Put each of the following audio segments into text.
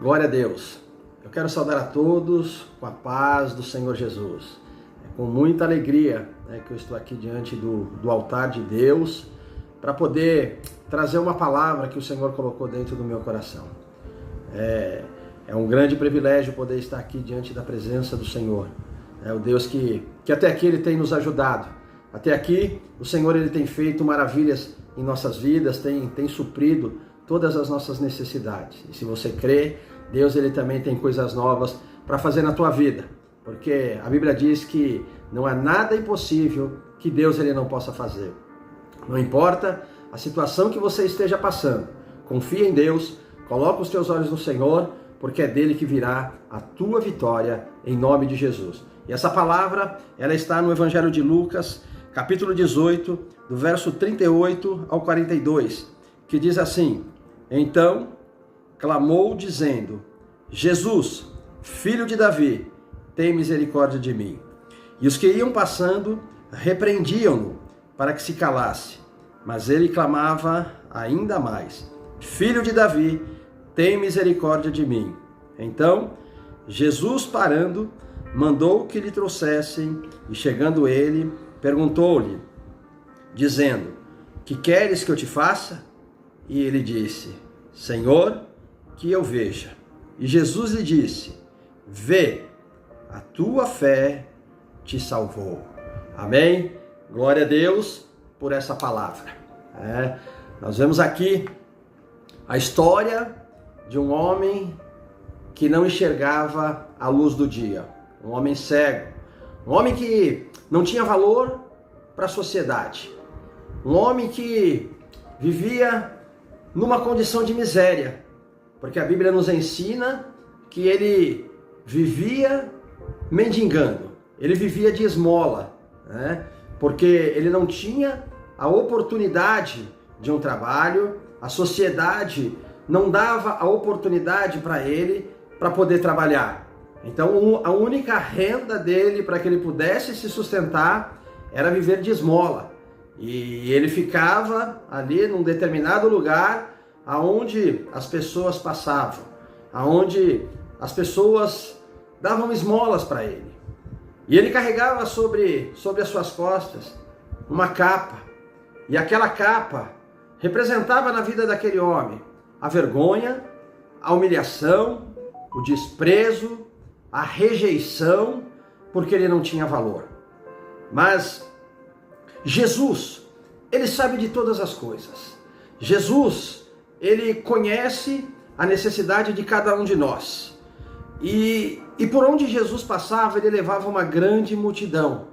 Glória a Deus. Eu quero saudar a todos com a paz do Senhor Jesus. É com muita alegria que eu estou aqui diante do altar de Deus para poder trazer uma palavra que o Senhor colocou dentro do meu coração. É um grande privilégio poder estar aqui diante da presença do Senhor. É o Deus que até aqui Ele tem nos ajudado. Até aqui o Senhor Ele tem feito maravilhas em nossas vidas, tem suprido todas as nossas necessidades. E se você crê, Deus Ele também tem coisas novas para fazer na tua vida. Porque a Bíblia diz que não há nada impossível que Deus Ele não possa fazer. Não importa a situação que você esteja passando, confia em Deus, coloca os teus olhos no Senhor, porque é dele que virá a tua vitória em nome de Jesus. E essa palavra, ela está no Evangelho de Lucas, capítulo 18, do verso 38 ao 42, que diz assim: Então clamou dizendo: Jesus, filho de Davi, tem misericórdia de mim. E os que iam passando repreendiam-no para que se calasse. Mas ele clamava ainda mais: Filho de Davi, tem misericórdia de mim. Então Jesus, parando, mandou que lhe trouxessem, e chegando ele, perguntou-lhe, dizendo: Que queres que eu te faça? E ele disse: Senhor, que eu veja. E Jesus lhe disse: Vê, a tua fé te salvou. Amém? Glória a Deus por essa palavra. Nós vemos aqui a história de um homem que não enxergava a luz do dia. Um homem cego. Um homem que não tinha valor para a sociedade. Um homem que vivia numa condição de miséria, porque a Bíblia nos ensina que ele vivia mendigando, ele vivia de esmola, porque ele não tinha a oportunidade de um trabalho, a sociedade não dava a oportunidade para ele para poder trabalhar. Então a única renda dele para que ele pudesse se sustentar era viver de esmola. E ele ficava ali num determinado lugar aonde as pessoas passavam, aonde as pessoas davam esmolas para ele. E ele carregava sobre as suas costas uma capa. E aquela capa representava na vida daquele homem a vergonha, a humilhação, o desprezo, a rejeição, porque ele não tinha valor. Mas Jesus, ele sabe de todas as coisas. Jesus, ele conhece a necessidade de cada um de nós. E por onde Jesus passava, ele levava uma grande multidão.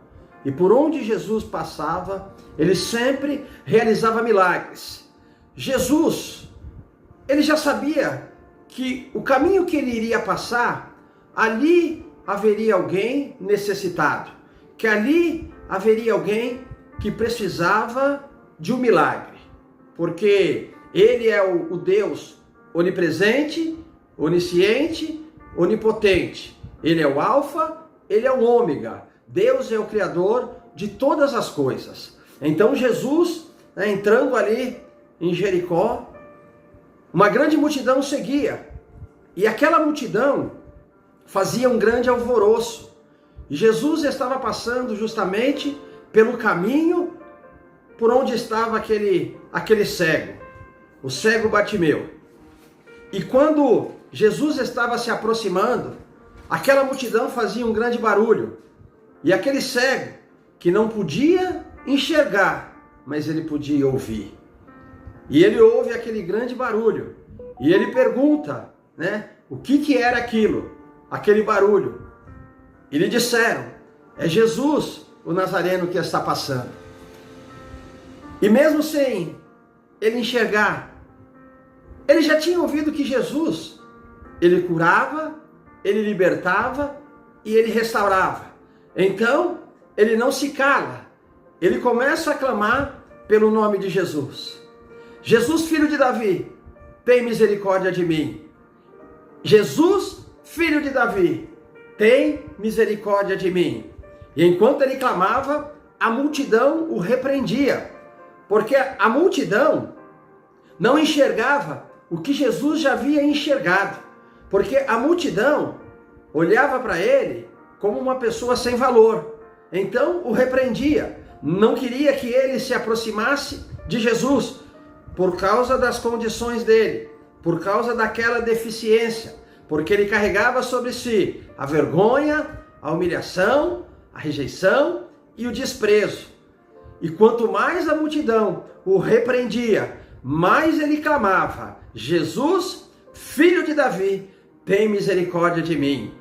E por onde Jesus passava, ele sempre realizava milagres. Jesus, ele já sabia que o caminho que ele iria passar, ali haveria alguém necessitado. Que ali haveria alguém que precisava de um milagre, porque ele é o Deus onipresente, onisciente, onipotente. Ele é o alfa, ele é o ômega. Deus é o criador de todas as coisas. Então Jesus, entrando ali em Jericó, uma grande multidão seguia, e aquela multidão fazia um grande alvoroço. E Jesus estava passando justamente pelo caminho por onde estava aquele cego, o cego Bartimeu. E quando Jesus estava se aproximando, aquela multidão fazia um grande barulho. E aquele cego, que não podia enxergar, mas ele podia ouvir. E ele ouve aquele grande barulho. E ele pergunta, o que era aquilo, aquele barulho. E lhe disseram: é Jesus, o Nazareno, que está passando. E mesmo sem ele enxergar, ele já tinha ouvido que Jesus, ele curava, ele libertava e ele restaurava. Então, ele não se cala, ele começa a clamar pelo nome de Jesus. Jesus, filho de Davi, tem misericórdia de mim. Jesus, filho de Davi, tem misericórdia de mim. E enquanto ele clamava, a multidão o repreendia, porque a multidão não enxergava o que Jesus já havia enxergado. Porque a multidão olhava para ele como uma pessoa sem valor. Então o repreendia. Não queria que ele se aproximasse de Jesus por causa das condições dele, por causa daquela deficiência, porque ele carregava sobre si a vergonha, a humilhação, a rejeição e o desprezo. E quanto mais a multidão o repreendia, mais ele clamava: Jesus, filho de Davi, tem misericórdia de mim.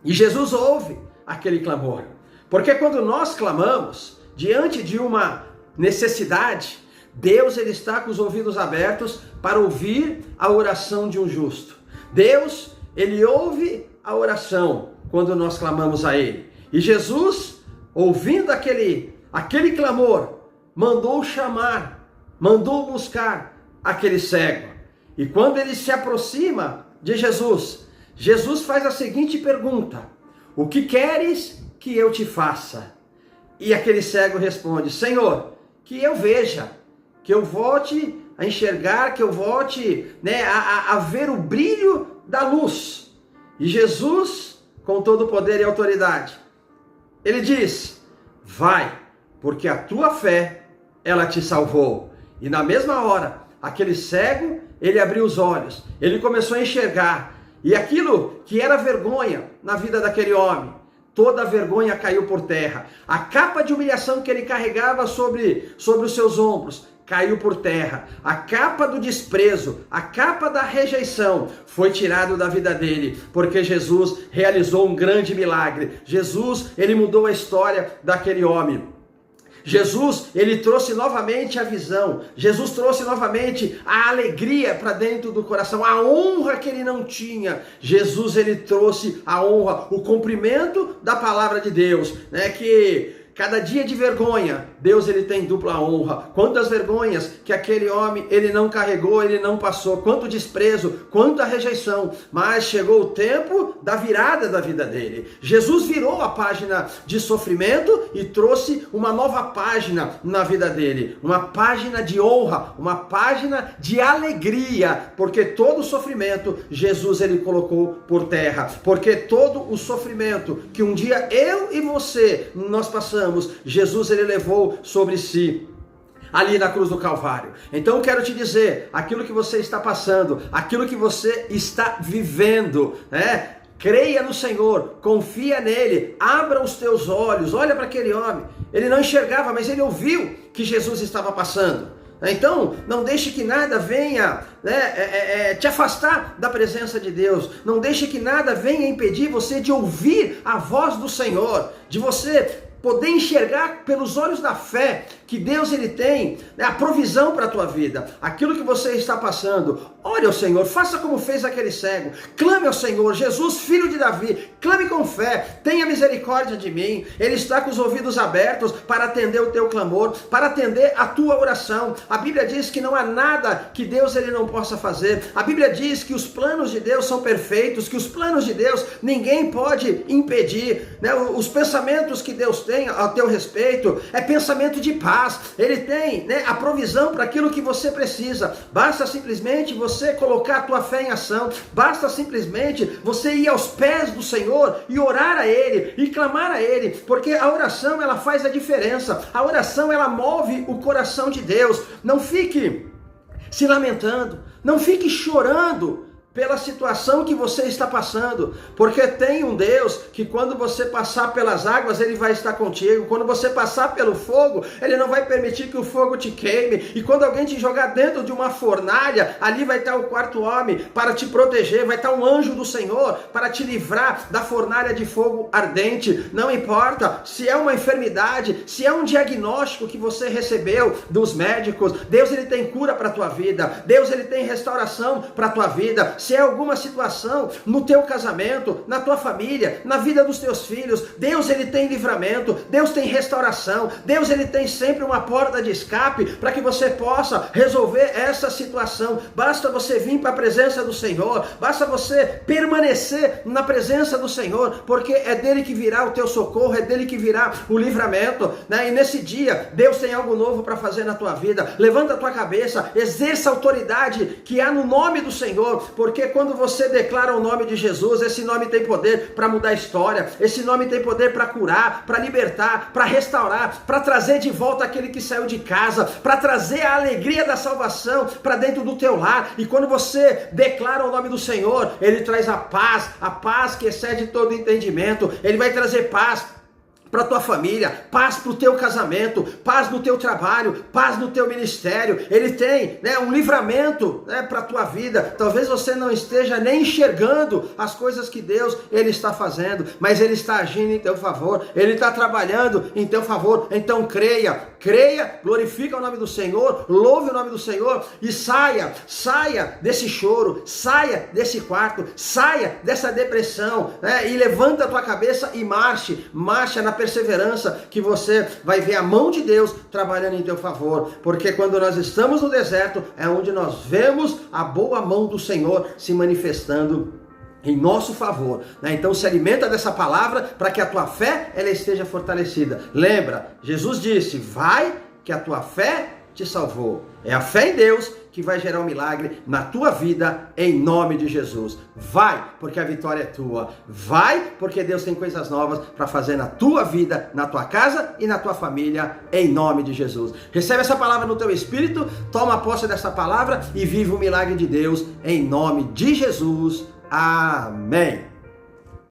E Jesus ouve aquele clamor, porque quando nós clamamos diante de uma necessidade, Deus ele está com os ouvidos abertos para ouvir a oração de um justo. Deus ele ouve a oração quando nós clamamos a ele. E Jesus, ouvindo aquele clamor, mandou chamar, mandou buscar aquele cego. E quando ele se aproxima de Jesus, Jesus faz a seguinte pergunta: o que queres que eu te faça? E aquele cego responde: Senhor, que eu veja, que eu volte a enxergar, que eu volte a ver o brilho da luz. E Jesus, com todo o poder e autoridade, ele diz: vai, porque a tua fé, ela te salvou. E na mesma hora, aquele cego, ele abriu os olhos, ele começou a enxergar. E aquilo que era vergonha na vida daquele homem, toda a vergonha caiu por terra. A capa de humilhação que ele carregava sobre os seus ombros caiu por terra. A capa do desprezo, a capa da rejeição foi tirado da vida dele, porque Jesus realizou um grande milagre. Jesus, ele mudou a história daquele homem. Jesus, ele trouxe novamente a visão. Jesus trouxe novamente a alegria para dentro do coração, a honra que ele não tinha. Jesus, ele trouxe a honra, o cumprimento da palavra de Deus, que cada dia de vergonha, Deus ele tem dupla honra. Quantas vergonhas que aquele homem ele não carregou, ele não passou, quanto desprezo, quanta rejeição, mas chegou o tempo da virada da vida dele. Jesus virou a página de sofrimento e trouxe uma nova página na vida dele, uma página de honra, uma página de alegria, porque todo o sofrimento Jesus ele colocou por terra, porque todo o sofrimento que um dia eu e você nós passamos, Jesus ele levou sobre si ali na cruz do Calvário. Então eu quero te dizer, aquilo que você está passando, aquilo que você está vivendo, creia no Senhor, confia nele, abra os teus olhos, olha para aquele homem, ele não enxergava, mas ele ouviu que Jesus estava passando. Então, não deixe que nada venha te afastar da presença de Deus. Não deixe que nada venha impedir você de ouvir a voz do Senhor, de você poder enxergar pelos olhos da fé que Deus ele tem a provisão para a tua vida, aquilo que você está passando. Ore ao Senhor, faça como fez aquele cego, clame ao Senhor: Jesus, filho de Davi, clame com fé, tenha misericórdia de mim. Ele está com os ouvidos abertos para atender o teu clamor, para atender a tua oração. A Bíblia diz que não há nada que Deus ele não possa fazer. A Bíblia diz que os planos de Deus são perfeitos, que os planos de Deus ninguém pode impedir, os pensamentos que Deus tem a teu respeito é pensamento de paz. Ele tem a provisão para aquilo que você precisa. Basta simplesmente você colocar a tua fé em ação. Basta simplesmente você ir aos pés do Senhor e orar a Ele e clamar a Ele, porque a oração ela faz a diferença. A oração ela move o coração de Deus. Não fique se lamentando, não fique chorando pela situação que você está passando, porque tem um Deus que quando você passar pelas águas, Ele vai estar contigo. Quando você passar pelo fogo, Ele não vai permitir que o fogo te queime. E quando alguém te jogar dentro de uma fornalha, ali vai estar o quarto homem para te proteger, vai estar um anjo do Senhor para te livrar da fornalha de fogo ardente. Não importa se é uma enfermidade, se é um diagnóstico que você recebeu dos médicos, Deus ele tem cura para a tua vida, Deus ele tem restauração para a tua vida. Se é alguma situação no teu casamento, na tua família, na vida dos teus filhos, Deus ele tem livramento, Deus tem restauração, Deus ele tem sempre uma porta de escape para que você possa resolver essa situação. Basta você vir para a presença do Senhor, basta você permanecer na presença do Senhor, porque é dele que virá o teu socorro, é dele que virá o livramento, E nesse dia, Deus tem algo novo para fazer na tua vida. Levanta a tua cabeça, exerça a autoridade que há no nome do Senhor, porque Porque quando você declara o nome de Jesus, esse nome tem poder para mudar a história, esse nome tem poder para curar, para libertar, para restaurar, para trazer de volta aquele que saiu de casa, para trazer a alegria da salvação para dentro do teu lar. E quando você declara o nome do Senhor, Ele traz a paz que excede todo entendimento. Ele vai trazer paz para a tua família, paz para o teu casamento, paz no teu trabalho, paz no teu ministério. Ele tem, um livramento, para a tua vida. Talvez você não esteja nem enxergando as coisas que Deus Ele está fazendo, mas Ele está agindo em teu favor, Ele está trabalhando em teu favor. Então creia, glorifica o nome do Senhor, louve o nome do Senhor e saia desse choro, saia desse quarto, saia dessa depressão, e levanta a tua cabeça e marcha na perseverança, que você vai ver a mão de Deus trabalhando em teu favor, porque quando nós estamos no deserto é onde nós vemos a boa mão do Senhor se manifestando em nosso favor, Então se alimenta dessa palavra para que a tua fé ela esteja fortalecida. Lembra, Jesus disse, vai que a tua fé te salvou. É a fé em Deus que vai gerar um milagre na tua vida, em nome de Jesus. Vai, porque a vitória é tua. Vai, porque Deus tem coisas novas para fazer na tua vida, na tua casa e na tua família, em nome de Jesus. Recebe essa palavra no teu espírito, toma posse dessa palavra e vive o milagre de Deus, em nome de Jesus. Amém.